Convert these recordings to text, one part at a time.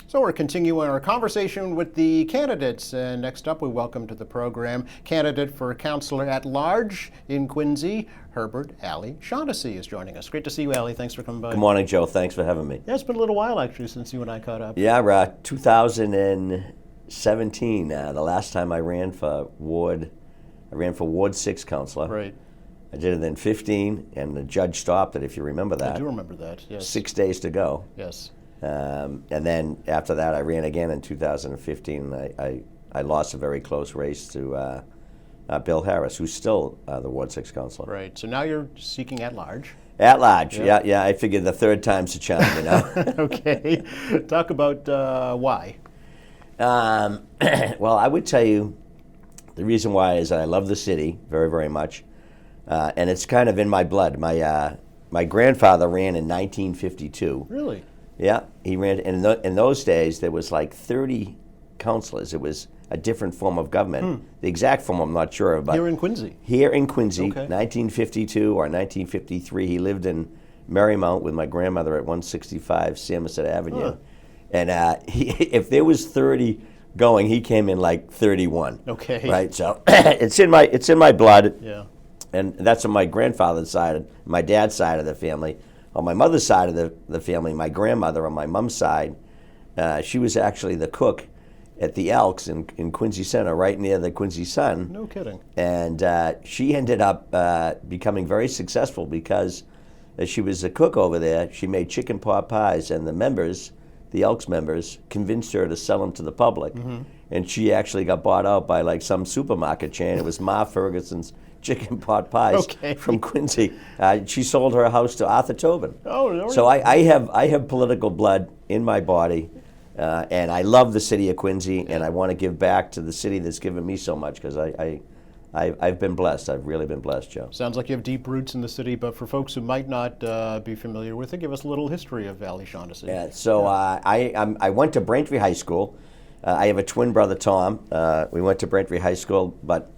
So we're continuing our conversation with the candidates. And next up, we welcome to the program candidate for Councillor at Large in Quincy, Herbert Ali Shaughnessy is joining us. Great to see you, Ali. Thanks for coming by. Good morning, Joe. Thanks for having me. Yeah, it's been a little while actually since you and I caught up. Yeah, 2017, the last time I ran for Ward 6 councillor. Right. I did it in 15, and the judge stopped it, if you remember that. I do remember that, yes. 6 days to go. Yes. And then after that, I ran again in 2015. I lost a very close race to Bill Harris, who's still the Ward 6 councillor. Right. So now you're seeking at large. At large, yeah. I figured the third time's the charm, you know. Okay. Talk about why. Well, I would tell you the reason why is I love the city very, very much. And it's kind of in my blood. My grandfather ran in 1952. Really? Yeah, he ran. And in those days, there was like 30 councillors. It was a different form of government. The exact form I'm not sure of. But Here in Quincy? Here in Quincy, Okay. 1952 or 1953. He lived in Marymount with my grandmother at 165 Somerset Avenue. Huh. And if there was 30 going, he came in like 31. Okay. Right, so it's in my blood. Yeah. And that's on my grandfather's side, my dad's side of the family. On my mother's side of the family, my grandmother on my mom's side, she was actually the cook at the Elks in Quincy Center, right near the Quincy Sun. No kidding. And she ended up becoming very successful because as she was a cook over there, she made chicken pot pies, and the members, the Elks members, convinced her to sell them to the public. Mm-hmm. And she actually got bought out by like some supermarket chain. It was Ma Ferguson's chicken pot pies from Quincy. She sold her house to Arthur Tobin. Oh, no. So I have political blood in my body, and I love the city of Quincy, and I want to give back to the city that's given me so much because I've been blessed. I've really been blessed, Joe. Sounds like you have deep roots in the city, but for folks who might not be familiar with it, give us a little history of Ali Shaughnessy. Yeah. So I went to Braintree High School. I have a twin brother, Tom. We went to Braintree High School, but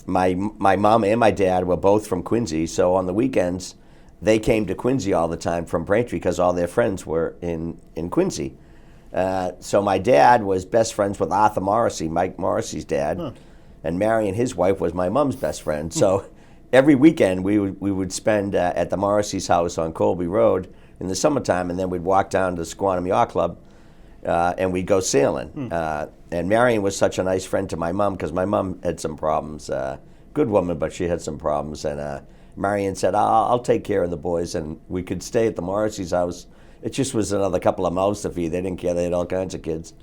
my mom and my dad were both from Quincy, so on the weekends they came to Quincy all the time from Braintree because all their friends were in Quincy. So my dad was best friends with Arthur Morrissey, Mike Morrissey's dad, and Marion, his wife, was my mom's best friend. So every weekend we would spend at the Morrissey's house on Colby Road in the summertime, and then we'd walk down to Squantum Yacht Club and we'd go sailing. And Marion was such a nice friend to my mom because my mom had some problems. Good woman, but she had some problems. And Marion said, I'll take care of the boys. And we could stay at the Morrissey's house. It just was another couple of mouths to feed. They didn't care. They had all kinds of kids.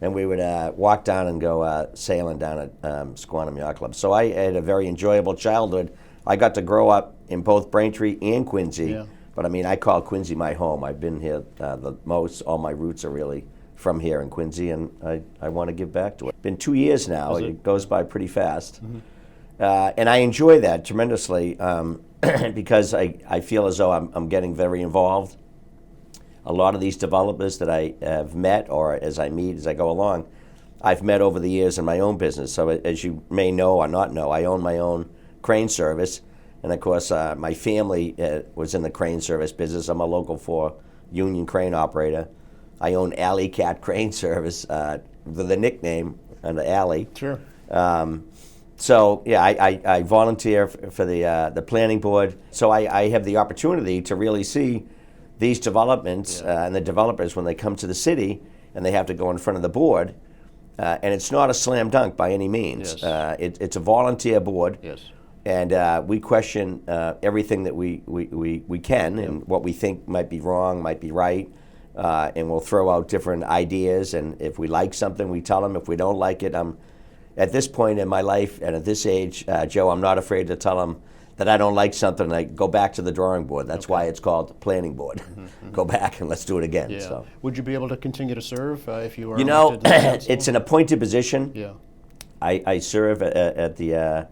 And we would walk down and go sailing down at Squantum Yacht Club. So I had a very enjoyable childhood. I got to grow up in both Braintree and Quincy. Yeah. But I mean, I call Quincy my home. I've been here the most. All my roots are really from here in Quincy, and I want to give back to it. Been 2 years now. It goes by pretty fast. Mm-hmm. And I enjoy that tremendously because I feel as though I'm getting very involved. A lot of these developers that I have met, or as I meet as I go along, I've met over the years in my own business. So as you may know or not know, I own my own crane service. And of course, my family was in the crane service business. I'm a local 4 union crane operator. I own Alley Cat Crane Service with a nickname under Alley. Sure. So yeah, I volunteer for the planning board. So I have the opportunity to really see these developments and the developers when they come to the city and they have to go in front of the board. And it's not a slam dunk by any means. Yes. It's a volunteer board. Yes. And we question everything that we can and what we think might be wrong, might be right. And we'll throw out different ideas, and if we like something, we tell them. If we don't like it, at this point in my life and at this age, Joe, I'm not afraid to tell them that I don't like something. I go back to the drawing board. That's why it's called the planning board. Mm-hmm. Go back and let's do it again. Yeah. So. Would you be able to continue to serve if you were? You know, it's an appointed position. Yeah. I serve at the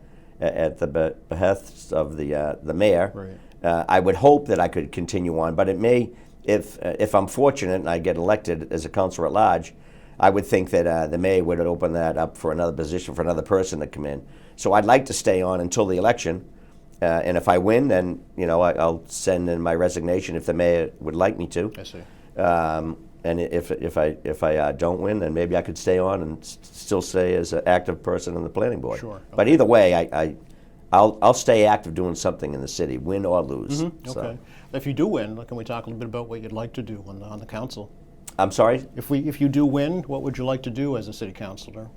behest of the mayor. Right. I would hope that I could continue on, but it may. If I'm fortunate and I get elected as a councillor at large, I would think that the mayor would open that up for another position for another person to come in. So I'd like to stay on until the election, and if I win, then I'll send in my resignation if the mayor would like me to. I see. And if I don't win, then maybe I could stay on and still stay as an active person on the planning board. Sure. Okay. But either way, I'll stay active doing something in the city, win or lose. So. Okay. If you do win, can we talk a little bit about what you'd like to do on the council? I'm sorry? If you do win, what would you like to do as a city councilor?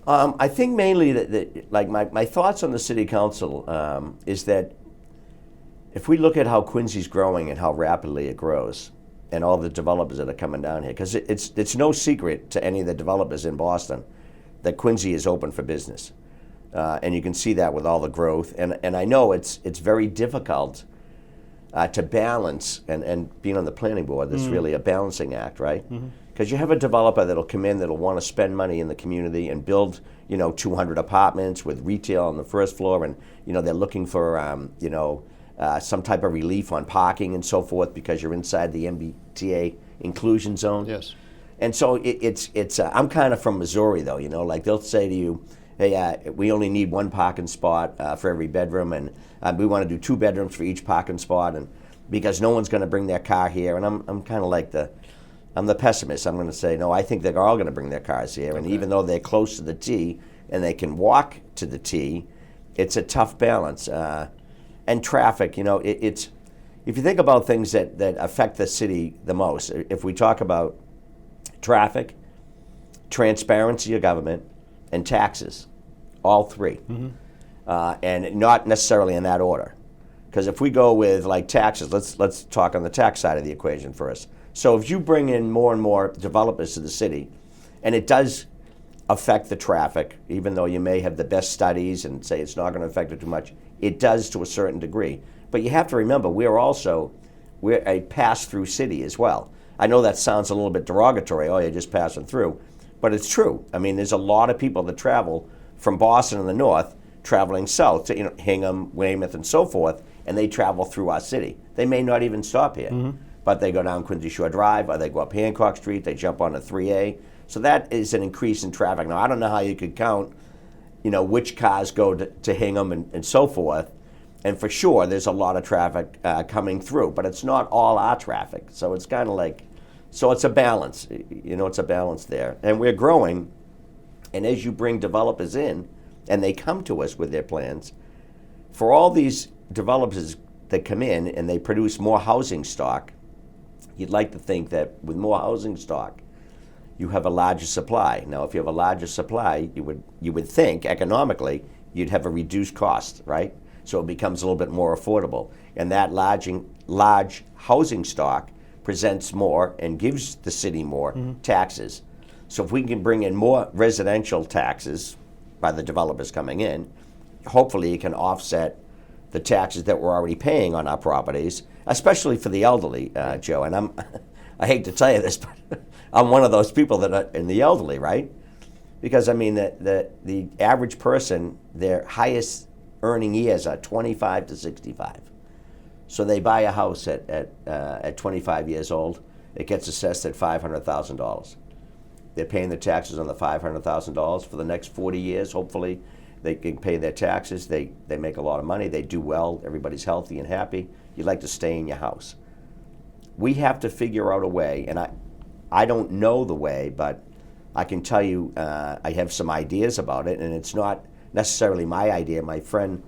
I think mainly that like my thoughts on the city council is that if we look at how Quincy's growing and how rapidly it grows, and all the developers that are coming down here, because it's no secret to any of the developers in Boston that Quincy is open for business, and you can see that with all the growth. And I know it's very difficult to balance, and being on the planning board, that's really a balancing act, right? Because you have a developer that'll come in that'll want to spend money in the community and build, 200 apartments with retail on the first floor, and they're looking for, some type of relief on parking and so forth because you're inside the MBTA inclusion zone. Yes. And so it's I'm kind of from Missouri though, like they'll say to you, hey, we only need one parking spot for every bedroom, and we want to do 2 bedrooms for each parking spot, and because no one's going to bring their car here. And I'm kind of like I'm the pessimist. I'm going to say, no, I think they're all going to bring their cars here. And even though they're close to the T and they can walk to the T, it's a tough balance. And traffic, it's if you think about things that affect the city the most, if we talk about traffic, transparency of government, and taxes, all 3, and not necessarily in that order. Because if we go with like taxes, let's talk on the tax side of the equation first. So if you bring in more and more developers to the city, and it does affect the traffic, even though you may have the best studies and say it's not going to affect it too much, it does to a certain degree. But you have to remember, we're a pass-through city as well. I know that sounds a little bit derogatory, oh, you're just passing through, but it's true. I mean, there's a lot of people that travel from Boston in the north, traveling south to Hingham, Weymouth, and so forth, and they travel through our city. They may not even stop here, but they go down Quincy Shore Drive, or they go up Hancock Street, they jump onto 3A. So that is an increase in traffic. Now, I don't know how you could count, which cars go to Hingham and so forth. And for sure, there's a lot of traffic coming through, but it's not all our traffic. So it's kind of like, so it's a balance. It's a balance there. And we're growing. And as you bring developers in, and they come to us with their plans, for all these developers that come in and they produce more housing stock, you'd like to think that with more housing stock, you have a larger supply. Now, if you have a larger supply, you would think economically you'd have a reduced cost, right? So it becomes a little bit more affordable. And that large housing stock presents more and gives the city more taxes. So if we can bring in more residential taxes by the developers coming in, hopefully it can offset the taxes that we're already paying on our properties, especially for the elderly, Joe. And I hate to tell you this, but I'm one of those people that are in the elderly, right? Because I mean, the average person, their highest earning years are 25 to 65. So they buy a house at 25 years old. It gets assessed at $500,000. They're paying the taxes on the $500,000 for the next 40 years. Hopefully, they can pay their taxes. They make a lot of money. They do well. Everybody's healthy and happy. You'd like to stay in your house. We have to figure out a way, and I don't know the way, but I can tell you I have some ideas about it, and it's not necessarily my idea. My friend,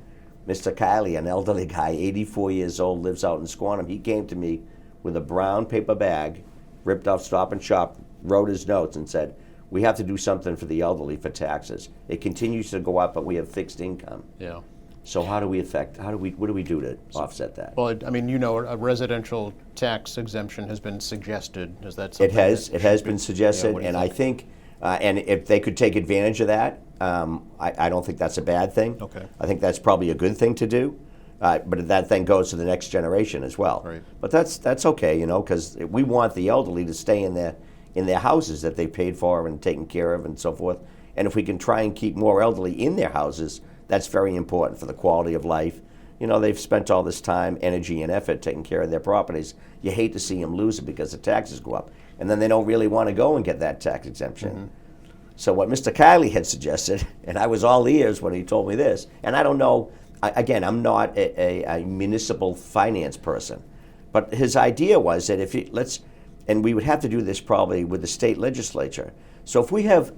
Mr. Kiley, an elderly guy, 84 years old, lives out in Squantum. He came to me with a brown paper bag, ripped off Stop and Shop, wrote his notes and said, we have to do something for the elderly for taxes. It continues to go up, but we have fixed income. Yeah. So what do we do to offset that? Well, I mean, a residential tax exemption has been suggested. Is that something? It has been suggested, and I think, and if they could take advantage of that, I don't think that's a bad thing. Okay. I think that's probably a good thing to do, but that then goes to the next generation as well. Right. But that's okay, because we want the elderly to stay in their houses that they paid for and taken care of and so forth. And if we can try and keep more elderly in their houses, that's very important for the quality of life. They've spent all this time, energy, and effort taking care of their properties. You hate to see them lose it because the taxes go up. And then they don't really want to go and get that tax exemption. So what Mr. Kiley had suggested, and I was all ears when he told me this, and I don't know, again, I'm not a municipal finance person, but his idea was that and we would have to do this probably with the state legislature. So if we have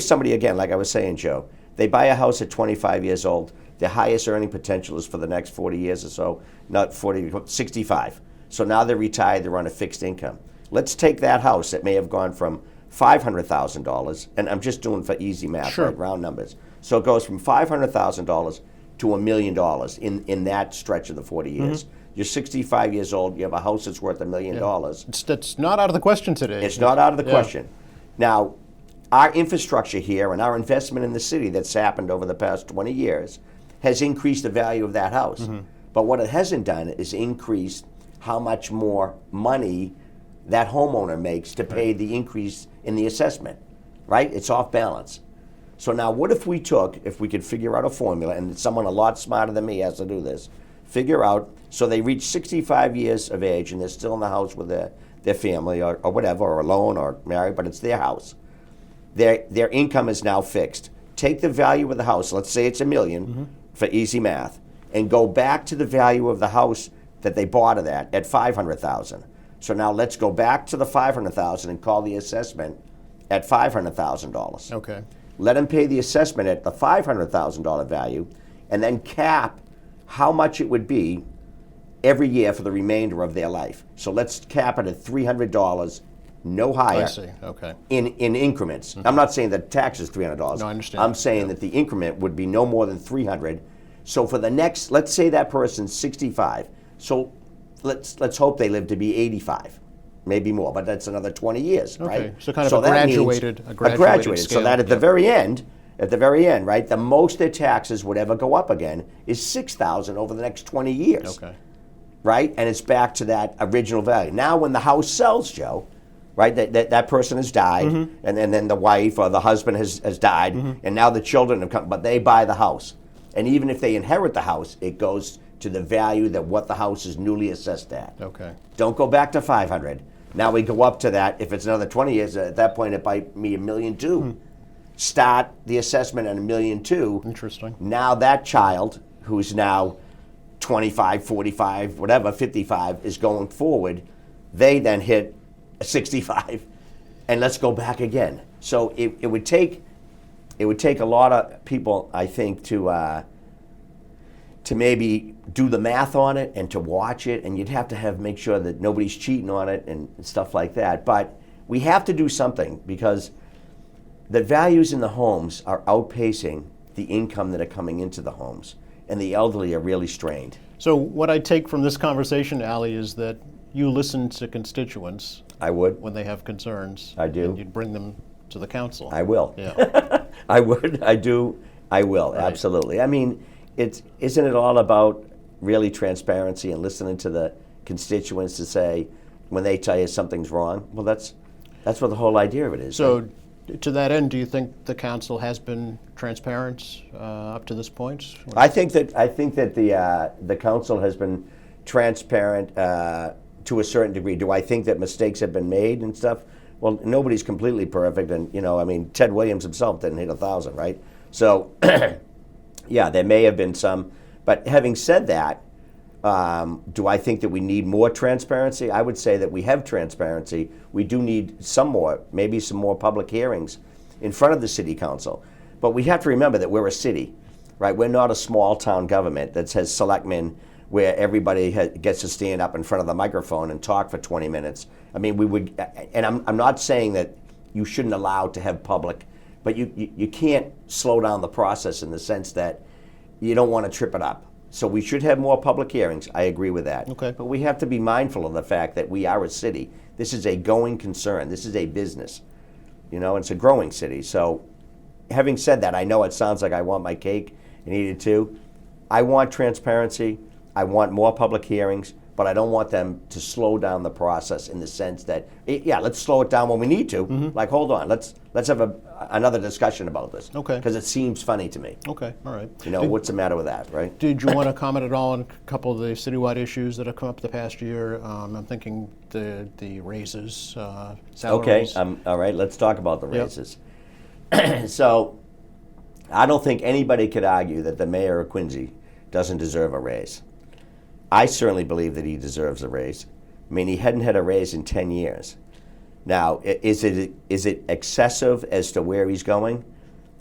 somebody, again, like I was saying, Joe, they buy a house at 25 years old, their highest earning potential is for the next 40 years or so, not 40, 65. So now they're retired, they're on a fixed income. Let's take that house that may have gone from $500,000, and I'm just doing for easy math, Sure. right, round numbers. So it goes from $500,000 to $1 million in that stretch of the 40 years. You're 65 years old, you have a house that's worth $1 million. It's not out of the question today. It's not out of the question. Now, our infrastructure here and our investment in the city that's happened over the past 20 years has increased the value of that house. But what it hasn't done is increased how much more money that homeowner makes to pay the increase in the assessment, right? It's off balance. So now what if we could figure out a formula, and someone a lot smarter than me has to do this, figure out, so they reach 65 years of age and they're still in the house with their family or whatever, or alone or married, but it's their house. Their income is now fixed. Take the value of the house, let's say it's $1 million for easy math, and go back to the value of the house that they bought it at $500,000. So now let's go back to the $500,000 and call the assessment at $500,000. Okay. Let them pay the assessment at the $500,000 value, and then cap how much it would be every year for the remainder of their life. So let's cap it at $300, no higher. I see. Okay. In increments. I'm not saying that tax is $300. No, I understand. I'm saying that the increment would be no more than $300. So for the next, let's say that person's 65. So let's hope they live to be 85, maybe more, but that's another 20 years, Okay. right? So kind of a that means graduated scale. So that at the very end, right, the most their taxes would ever go up again is $6,000 over the next 20 years. Okay. Right? And it's back to that original value. Now when the house sells, Joe, right, that person has died, and then the wife or the husband has died, and now the children have come, but they buy the house. And even if they inherit the house, it goes to the value that what the house is newly assessed at. Okay. Don't go back to 500. Now we go up to that. If it's another 20 years, at that point it might be $1.2 million. Start the assessment at $1.2 million. Interesting. Now that child, who's now 25, 45, whatever, 55, is going forward. They then hit 65, and let's go back again. So it would take a lot of people, I think, to maybe do the math on it and to watch it, and you'd have to make sure that nobody's cheating on it and stuff like that. But we have to do something because the values in the homes are outpacing the income that are coming into the homes, and the elderly are really strained. So what I take from this conversation, Ali, is that you listen to constituents I would. when they have concerns. I do. And you'd bring them to the council. I will. Yeah. I would. I do. I will. Right. Absolutely. I mean, isn't it all about really transparency and listening to the constituents to say when they tell you something's wrong? Well, that's what the whole idea of it is. So to that end, do you think the council has been transparent up to this point? I think that the council has been transparent to a certain degree. Do I think that mistakes have been made and stuff? Well, nobody's completely perfect, and I mean, Ted Williams himself didn't hit 1,000, right? So, yeah, there may have been some. But having said that, do I think that we need more transparency? I would say that we have transparency. We do need some more, maybe some more public hearings in front of the city council. But we have to remember that we're a city, right? We're not a small town government that has selectmen where everybody gets to stand up in front of the microphone and talk for 20 minutes. I mean, we would, and I'm not saying that you shouldn't allow to have public, but you can't slow down the process in the sense that you don't want to trip it up. So we should have more public hearings. I agree with that. Okay. But we have to be mindful of the fact that we are a city. This is a going concern. This is a business. It's a growing city. So having said that, I know it sounds like I want my cake and eat it too. I want transparency. I want more public hearings, but I don't want them to slow down the process in the sense that, yeah, let's slow it down when we need to. Like, hold on, let's have another discussion about this. Okay. Because it seems funny to me. Okay, all right. What's the matter with that, right? Did you want to comment at all on a couple of the citywide issues that have come up the past year? I'm thinking the raises, Okay, salaries. all right, let's talk about the raises. So, I don't think anybody could argue that the mayor of Quincy doesn't deserve a raise. I certainly believe that he deserves a raise. I mean, he hadn't had a raise in 10 years. Now, is it excessive as to where he's going?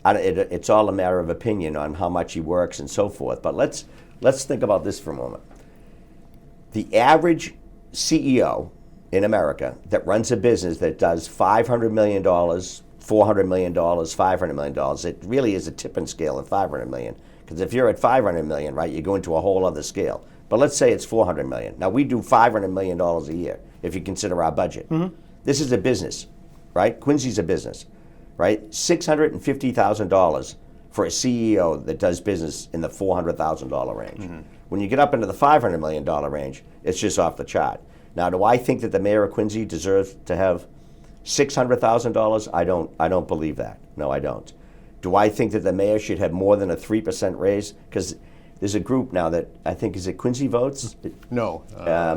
It's all a matter of opinion on how much he works and so forth. But let's think about this for a moment. The average CEO in America that runs a business that does $500 million, $400 million, $500 million, it really is a tipping scale at $500 million. Because if you're at $500 million, right, you go into a whole other scale. But let's say it's $400 million. Now, we do $500 million a year if you consider our budget. Mm-hmm. This is a business, right? Quincy's a business, right? $650,000 for a CEO that does business in the $400,000 range. Mm-hmm. When you get up into the $500 million range, it's just off the chart. Now, do I think that the mayor of Quincy deserves to have $600,000? I don't believe that. No, I don't. Do I think that the mayor should have more than a 3% raise? Because there's a group now that I think, is it Quincy Votes? No,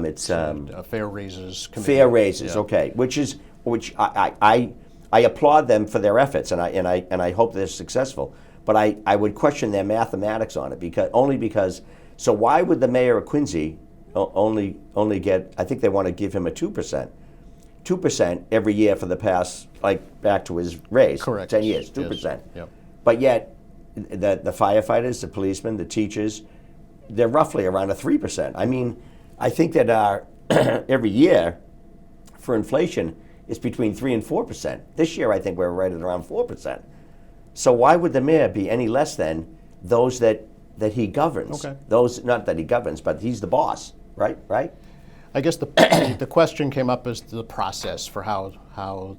it's Fair Raises Committee. Fair Raises, yeah. Okay. Which I applaud them for their efforts, and I hope they're successful. But I would question their mathematics on it because so why would the mayor of Quincy only get? I think they want to give him a 2% every year for the past, like back to his raise. Correct. 10 years, 2%. Yes. Yep. But yet, the firefighters, the policemen, the teachers, they're roughly around a 3%. I mean, I think that every year for inflation is between 3 and 4%. This year, I think we're right at around 4%. So why would the mayor be any less than those that he governs? Okay. Those, not that he governs, but he's the boss, right? Right? I guess the question came up as the process for how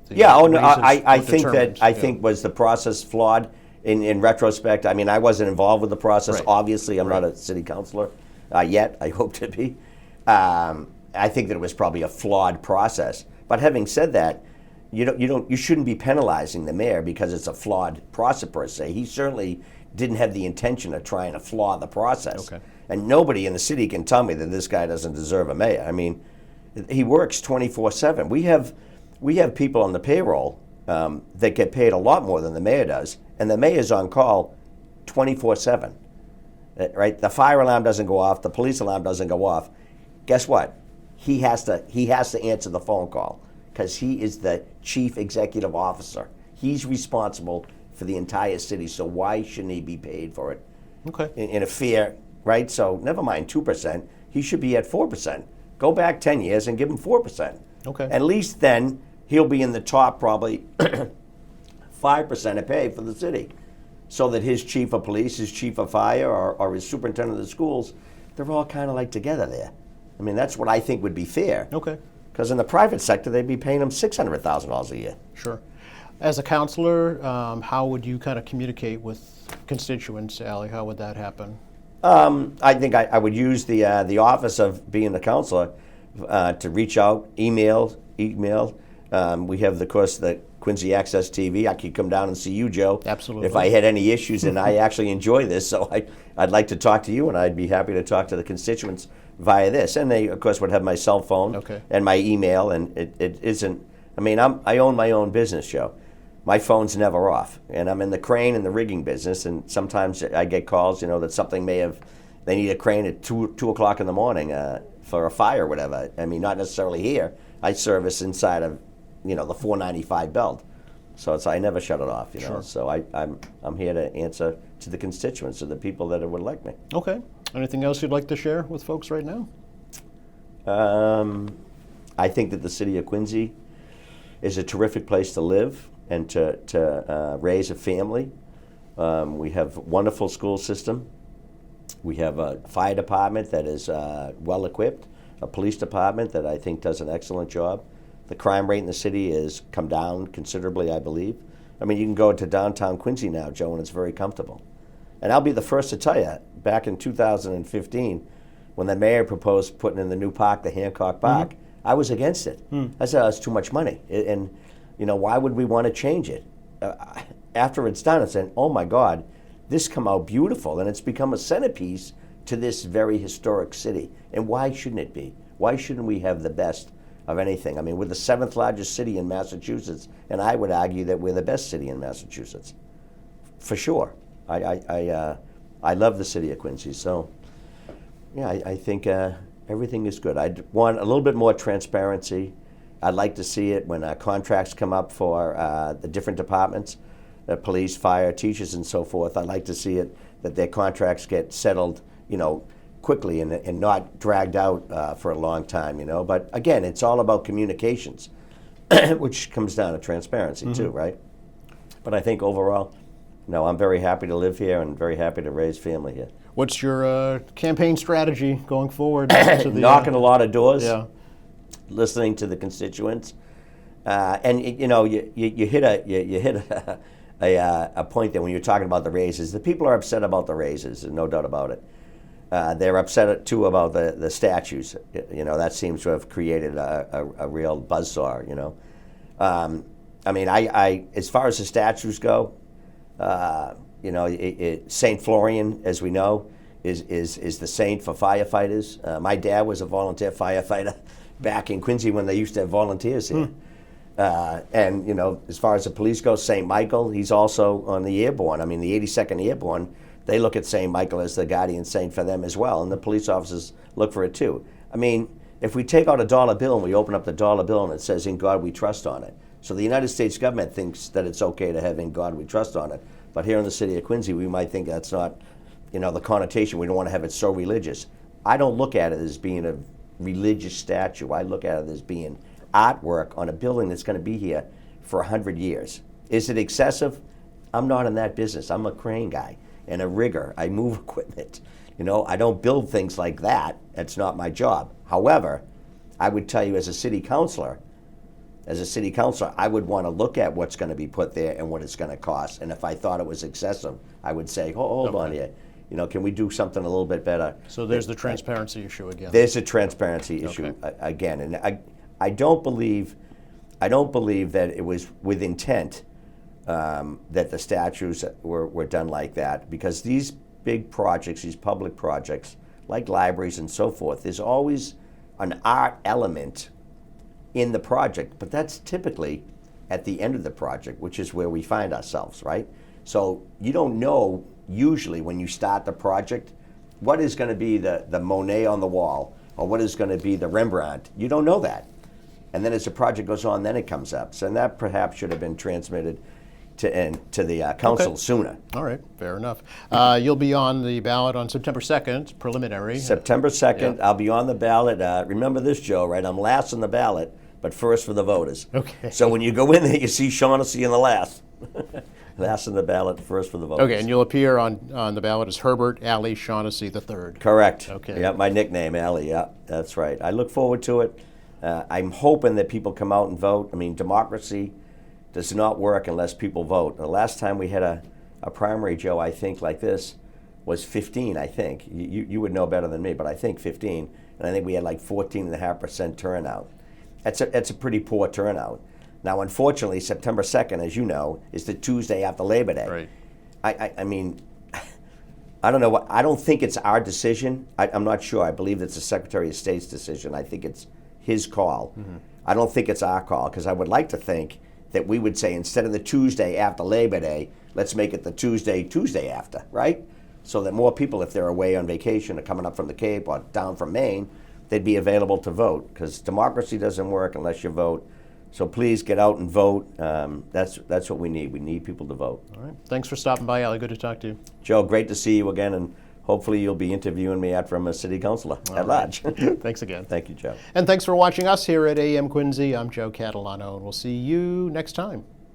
the Yeah. Oh no. raises I were think determined. that I think was the process flawed in retrospect. I mean, I wasn't involved with the process. Right. Obviously, I'm not a city councilor yet. I hope to be. I think that it was probably a flawed process. But having said that, you shouldn't be penalizing the mayor because it's a flawed process per se. He certainly didn't have the intention of trying to flaw the process. Okay. And nobody in the city can tell me that this guy doesn't deserve a mayor. I mean, he works 24/7. We have people on the payroll that get paid a lot more than the mayor does, and the mayor's on call 24/7. Right? The fire alarm doesn't go off, the police alarm doesn't go off. Guess what? He has to answer the phone call because he is the chief executive officer. He's responsible for the entire city, so why shouldn't he be paid for it? Okay. In a fair, right? So never mind 2%, he should be at 4%. Go back 10 years and give him 4%. Okay. At least then he'll be in the top probably 5% of pay for the city. So that his chief of police, his chief of fire, or his superintendent of the schools, they're all kind of like together there. I mean, that's what I think would be fair. Okay. Because in the private sector, they'd be paying him $600,000 a year. Sure. As a counselor, how would you kind of communicate with constituents, Ally? How would that happen? I think I would use the office of being the counselor to reach out, email. We have, of course, the Quincy Access TV. I could come down and see you, Joe. Absolutely. If I had any issues, and I actually enjoy this, so I'd like to talk to you, and I'd be happy to talk to the constituents via this. And they, of course, would have my cell phone and my email, and it isn't. I mean, I own my own business, Joe. My phone's never off, and I'm in the crane and the rigging business, and sometimes I get calls, that something they need a crane at 2 o'clock in the morning for a fire or whatever. I mean, not necessarily here. I service inside of, the 495 belt, so I never shut it off, Sure. So I'm here to answer to the constituents, to the people that would elect me. Okay. Anything else you'd like to share with folks right now? I think that the city of Quincy is a terrific place to live and to raise a family. We have a wonderful school system. We have a fire department that is well equipped, a police department that I think does an excellent job. The crime rate in the city has come down considerably, I believe. I mean, you can go to downtown Quincy now, Joe, and it's very comfortable. And I'll be the first to tell you, back in 2015, when the mayor proposed putting in the new park, the Hancock Park, I was against it. I said, it's too much money. And why would we want to change it? After it's done, I said, oh my God, this come out beautiful, and it's become a centerpiece to this very historic city. And why shouldn't it be? Why shouldn't we have the best of anything? I mean, we're the 7th largest city in Massachusetts, and I would argue that we're the best city in Massachusetts, for sure. I love the city of Quincy, so yeah, I think Everything is good. I want a little bit more transparency. I'd like to see it when contracts come up for the different departments, the police, fire, teachers, and so forth. I'd like to see it that their contracts get settled, quickly and not dragged out for a long time, But again, it's all about communications, which comes down to transparency too, right? But I think overall, I'm very happy to live here and very happy to raise family here. What's your campaign strategy going forward? To the, Knocking a lot of doors, yeah. listening to the constituents, and you hit a point there when you're talking about the raises. The people are upset about the raises, and no doubt about it. They're upset too about the statues. That seems to have created a real buzzsaw. I as far as the statues go, Saint Florian, as we know, is the saint for firefighters. My dad was a volunteer firefighter back in Quincy when they used to have volunteers here. And as far as the police go, St. Michael, he's also on the airborne. The 82nd Airborne, they look at St. Michael as the guardian saint for them as well, and the police officers look for it too. If we take out a dollar bill and we open up the dollar bill and it says, "In God We Trust" on it, so the United States government thinks that it's okay to have "In God We Trust" on it, but here in the city of Quincy, we might think that's not, the connotation. We don't want to have it so religious. I don't look at it as being a religious statue. I look at it as being artwork on a building that's going to be here for 100 years. Is it excessive? I'm not in that business. I'm a crane guy and a rigger. I move equipment. I don't build things like that. That's not my job. However, I would tell you as a city councilor, I would want to look at what's going to be put there and what it's going to cost. And if I thought it was excessive, I would say, hold on here. Can we do something a little bit better? So there's the transparency issue again. There's a transparency issue again. And I don't believe that it was with intent that the statues were done like that, because these big projects, these public projects, like libraries and so forth, there's always an art element in the project, but that's typically at the end of the project, which is where we find ourselves, right? So you don't know usually when you start the project what is going to be the Monet on the wall or what is going to be the Rembrandt. You don't know that. And then as the project goes on, then it comes up. So that perhaps should have been transmitted to the council sooner. All right, fair enough. You'll be on the ballot on September 2nd, preliminary. September 2nd, I'll be on the ballot. Remember this, Joe, right? I'm last on the ballot, but first for the voters. Okay. So when you go in there, you see Shaughnessy in the last. Last on the ballot, first for the voters. Okay, and you'll appear on the ballot as Herbert Alley Shaughnessy III. Correct. Okay. Yeah, my nickname, Alley. Yeah, that's right. I look forward to it. I'm hoping that people come out and vote. Democracy does not work unless people vote. The last time we had a primary, Joe, I think like this, was 15, I think. You would know better than me, but I think 15. And I think we had like 14.5% turnout. That's a pretty poor turnout. Now, unfortunately, September 2nd, as you know, is the Tuesday after Labor Day. Right. I don't know. I don't think it's our decision. I'm not sure. I believe it's the Secretary of State's decision. I think it's his call. Mm-hmm. I don't think it's our call, because I would like to think that we would say, instead of the Tuesday after Labor Day, let's make it the Tuesday after, right? So that more people, if they're away on vacation or coming up from the Cape or down from Maine, they'd be available to vote, because democracy doesn't work unless you vote. So please get out and vote. That's what we need. We need people to vote. All right. Thanks for stopping by, Alley. Good to talk to you. Joe, great to see you again, and hopefully you'll be interviewing me after I'm a city councilor at large. Thanks again. Thank you, Joe. And thanks for watching us here at AM Quincy. I'm Joe Catalano, and we'll see you next time.